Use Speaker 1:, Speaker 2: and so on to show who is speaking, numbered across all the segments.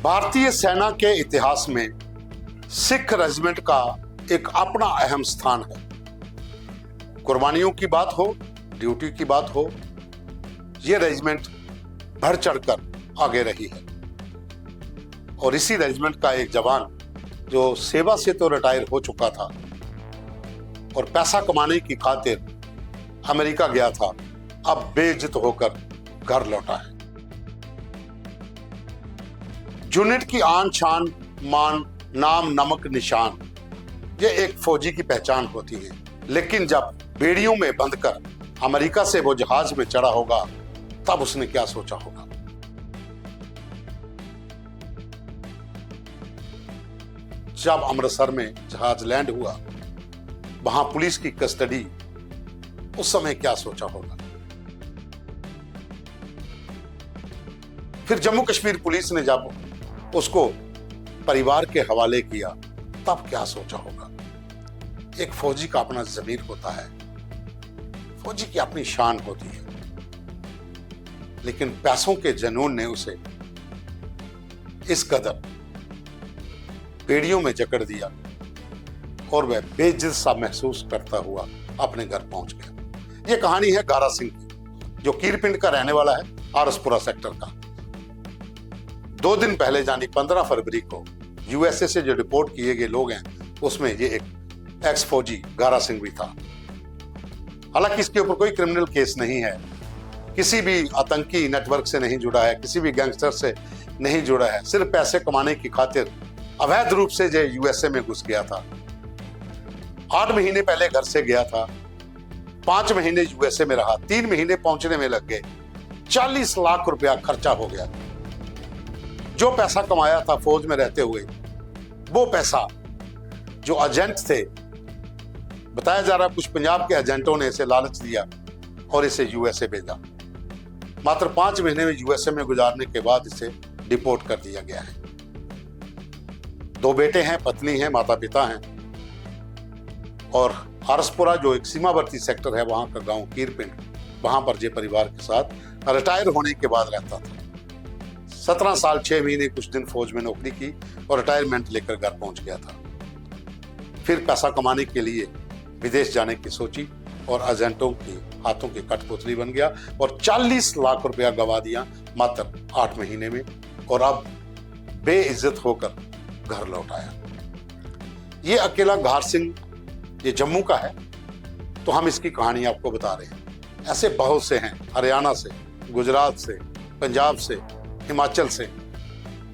Speaker 1: भारतीय सेना के इतिहास में सिख रेजिमेंट का एक अपना अहम स्थान है। कुर्बानियों की बात हो, ड्यूटी की बात हो, यह रेजिमेंट बढ़ चढ़कर आगे रही है। और इसी रेजिमेंट का एक जवान जो सेवा से तो रिटायर हो चुका था और पैसा कमाने की खातिर अमेरिका गया था, अब बेइज्जत होकर घर लौटा है। यूनिट की आन शान मान नाम नमक निशान, ये एक फौजी की पहचान होती है। लेकिन जब बेड़ियों में बंधकर अमेरिका से वो जहाज में चढ़ा होगा, तब उसने क्या सोचा होगा। जब अमृतसर में जहाज लैंड हुआ, वहां पुलिस की कस्टडी, उस समय क्या सोचा होगा। फिर जम्मू कश्मीर पुलिस ने जब उसको परिवार के हवाले किया, तब क्या सोचा होगा। एक फौजी का अपना ज़मीर होता है, फौजी की अपनी शान होती है, लेकिन पैसों के जुनून ने उसे इस कदर बेड़ियों में जकड़ दिया और वह बेइज्जत सा महसूस करता हुआ अपने घर पहुंच गया। यह कहानी है गारा सिंह की, जो कीरपिंड का रहने वाला है, आरसपुरा सेक्टर का। 2 दिन पहले यानी 15 फरवरी को यूएसए से जो रिपोर्ट किए गए लोग हैं, उसमें ये एक एक्स फौजी गारा सिंह भी था। हालांकि इसके ऊपर कोई क्रिमिनल केस नहीं है, किसी भी आतंकी नेटवर्क से नहीं जुड़ा है, किसी भी गैंगस्टर से नहीं जुड़ा है। सिर्फ पैसे कमाने की खातिर अवैध रूप से जो यूएसए में घुस गया था। 8 महीने पहले घर से गया था, 5 महीने यूएसए में रहा, 3 महीने पहुंचने में लग गए, 40 लाख रुपया खर्चा हो गया। जो पैसा कमाया था फौज में रहते हुए, वो पैसा जो एजेंट थे, बताया जा रहा कुछ पंजाब के एजेंटों ने इसे लालच दिया और इसे यूएसए भेजा। मात्र 5 महीने में यूएसए में गुजारने के बाद इसे डिपोर्ट कर दिया गया है। 2 बेटे हैं, पत्नी है, माता पिता हैं। और आरसपुरा जो एक सीमावर्ती सेक्टर है, वहां का गांव कीरपिंड, वहां पर जे परिवार के साथ रिटायर होने के बाद रहता था। 17 साल 6 महीने कुछ दिन फौज में नौकरी की और रिटायरमेंट लेकर घर पहुंच गया था। फिर पैसा कमाने के लिए विदेश जाने की सोची और एजेंटों के हाथों की कठपुतली बन गया और 40 लाख रुपया गवा दिया मात्र 8 महीने में, और अब बेइज्जत होकर घर लौट आया। ये अकेला गार सिंह ये जम्मू का है, तो हम इसकी कहानी आपको बता रहे हैं। ऐसे बहुत से हैं, हरियाणा से, गुजरात से, पंजाब से, हिमाचल से,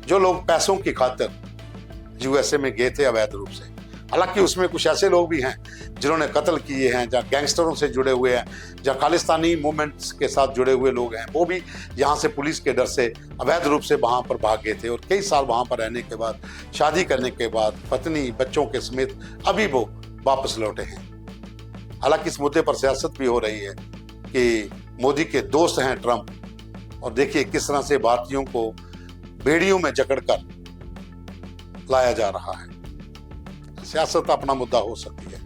Speaker 1: जो लोग पैसों की खातिर यूएसए में गए थे अवैध रूप से। हालांकि उसमें कुछ ऐसे लोग भी हैं जिन्होंने कत्ल किए हैं, जहाँ गैंगस्टरों से जुड़े हुए हैं, जहाँ खालिस्तानी मूवमेंट्स के साथ जुड़े हुए लोग हैं, वो भी यहाँ से पुलिस के डर से अवैध रूप से वहाँ पर भाग गए थे और कई साल वहाँ पर रहने के बाद, शादी करने के बाद, पत्नी बच्चों के समेत अभी वो वापस लौटे हैं। हालांकि इस मुद्दे पर सियासत भी हो रही है कि मोदी के दोस्त हैं ट्रंप, और देखिए किस तरह से भारतीयों को बेड़ियों में जकड़कर लाया जा रहा है। सियासत अपना मुद्दा हो सकती है,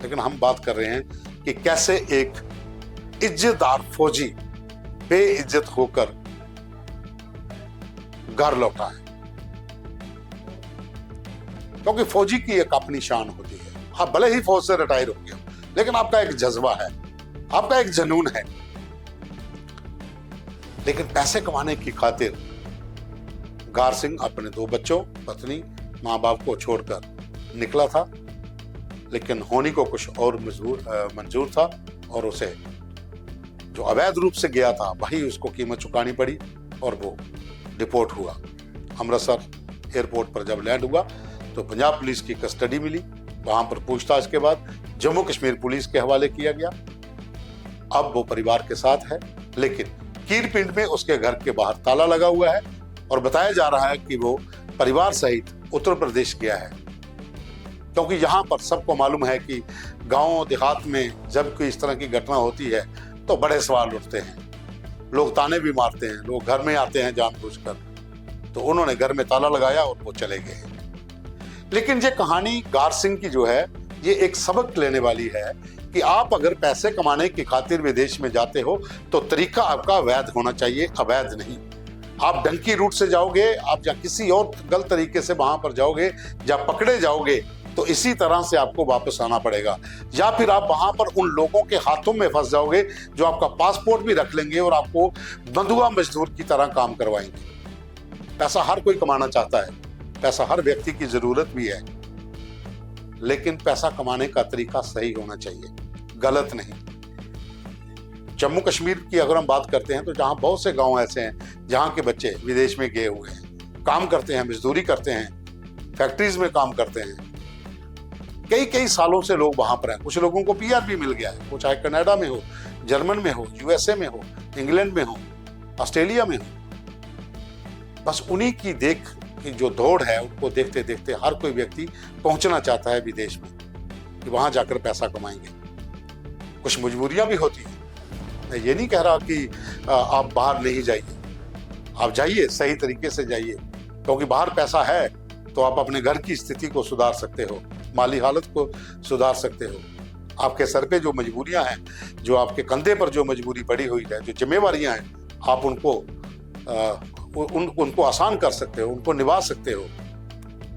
Speaker 1: लेकिन हम बात कर रहे हैं कि कैसे एक इज्जतदार फौजी बेइज्जत होकर घर लौटा है। क्योंकि फौजी की एक अपनी शान होती है। आप भले ही फौज से रिटायर हो गए, लेकिन आपका एक जज्बा है, आपका एक जुनून है। लेकिन पैसे कमाने की खातिर गार सिंह अपने 2 बच्चों, पत्नी, माँ बाप को छोड़कर निकला था, लेकिन होनी को कुछ और मंजूर था और उसे जो अवैध रूप से गया था वही उसको कीमत चुकानी पड़ी और वो डिपोर्ट हुआ। अमृतसर एयरपोर्ट पर जब लैंड हुआ तो पंजाब पुलिस की कस्टडी मिली, वहां पर पूछताछ के बाद जम्मू कश्मीर पुलिस के हवाले किया गया। अब वो परिवार के साथ है, लेकिन कीरपिंड में उसके घर के बाहर ताला लगा हुआ है और बताया जा रहा है कि वो परिवार सहित उत्तर प्रदेश गया है। क्योंकि यहाँ पर सबको मालूम है कि गांव देहात में जब कोई इस तरह की घटना होती है तो बड़े सवाल उठते हैं, लोग ताने भी मारते हैं, लोग घर में आते हैं जानबूझकर। तो उन्होंने घर में ताला लगाया और वो चले गए। लेकिन ये कहानी गार सिंह की जो है, ये एक सबक लेने वाली है कि आप अगर पैसे कमाने की खातिर विदेश में जाते हो तो तरीका आपका वैध होना चाहिए, अवैध नहीं। आप डंकी रूट से जाओगे, आप या किसी और गलत तरीके से वहां पर जाओगे, जब पकड़े जाओगे तो इसी तरह से आपको वापस आना पड़ेगा, या फिर आप वहां पर उन लोगों के हाथों में फंस जाओगे जो आपका पासपोर्ट भी रख लेंगे और आपको बंधुआ मजदूर की तरह काम करवाएंगे। पैसा हर कोई कमाना चाहता है, पैसा हर व्यक्ति की जरूरत भी है, लेकिन पैसा कमाने का तरीका सही होना चाहिए, गलत नहीं। जम्मू कश्मीर की अगर हम बात करते हैं तो जहां बहुत से गांव ऐसे हैं जहां के बच्चे विदेश में गए हुए हैं, काम करते हैं, मजदूरी करते हैं, फैक्ट्रीज में काम करते हैं, कई सालों से लोग वहां पर हैं। कुछ लोगों को पीआर भी मिल गया है, वो चाहे कनाडा में हो, जर्मन में हो, यूएसए में हो, इंग्लैंड में हो, ऑस्ट्रेलिया में हो। बस उन्हीं की देख की जो दौड़ है, उनको देखते देखते हर कोई व्यक्ति पहुंचना चाहता है विदेश में कि वहां जाकर पैसा कमाएंगे। कुछ मजबूरियां भी होती हैं, मैं ये नहीं कह रहा कि आप बाहर नहीं जाइए, आप जाइए, सही तरीके से जाइए, क्योंकि बाहर पैसा है तो आप अपने घर की स्थिति को सुधार सकते हो, माली हालत को सुधार सकते हो। आपके सर पे जो मजबूरियां हैं, जो आपके कंधे पर जो मजबूरी पड़ी हुई है, जो जिम्मेवारियां हैं, आप उनको आसान कर सकते हो, उनको निभा सकते हो।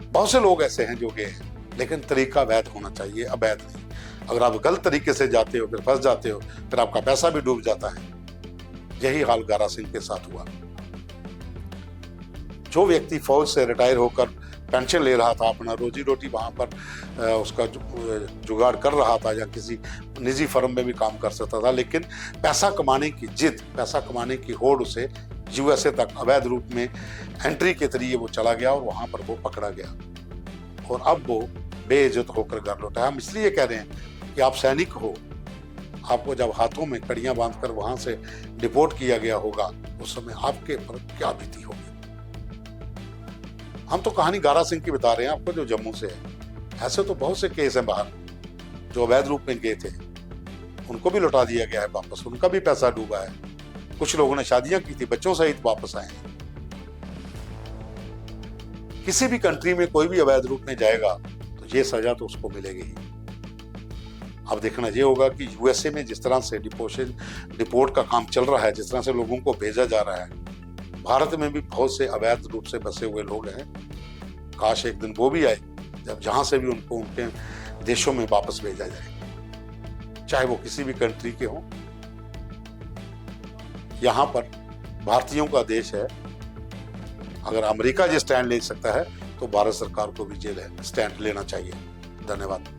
Speaker 1: बहुत से लोग ऐसे हैं जो गए हैं, लेकिन तरीका वैध होना चाहिए, अवैध नहीं। अगर आप गलत तरीके से जाते हो, फिर फंस जाते हो, फिर आपका पैसा भी डूब जाता है। यही हाल गारा सिंह के साथ हुआ। जो व्यक्ति फौज से रिटायर होकर पेंशन ले रहा था, अपना रोजी रोटी वहां पर उसका जुगाड़ कर रहा था, या किसी निजी फर्म में भी काम कर सकता था, लेकिन पैसा कमाने की जिद, पैसा कमाने की होड़ उसे यूएसए तक अवैध रूप में एंट्री के जरिए वो चला गया और वहां पर वो पकड़ा गया और अब वो बेइज्जत होकर घर लौटा। हम इसलिए कह रहे हैं कि आप सैनिक हो, आपको जब हाथों में कड़ियां बांधकर वहां से डिपोर्ट किया गया होगा, उस समय आपके पर क्या बीती होगी। हम तो कहानी गारा सिंह की बता रहे हैं आपको, जो जम्मू से है। ऐसे तो बहुत से केस हैं बाहर जो अवैध रूप में गए थे, उनको भी लौटा दिया गया है वापस, उनका भी पैसा डूबा है। कुछ लोगों ने शादियां की थी, बच्चों सहित वापस आए हैं। किसी भी कंट्री में कोई भी अवैध रूप में जाएगा तो ये सजा तो उसको मिलेगी ही। अब देखना ये होगा कि यूएसए में जिस तरह से डिपोर्ट का काम चल रहा है, जिस तरह से लोगों को भेजा जा रहा है, भारत में भी बहुत से अवैध रूप से बसे हुए लोग हैं। काश एक दिन वो भी आए जब जहां से भी उनको उनके देशों में वापस भेजा जाए, चाहे वो किसी भी कंट्री के हों। यहां पर भारतीयों का देश है। अगर अमेरिका ये स्टैंड ले सकता है तो भारत सरकार को भी ये स्टैंड लेना चाहिए। धन्यवाद।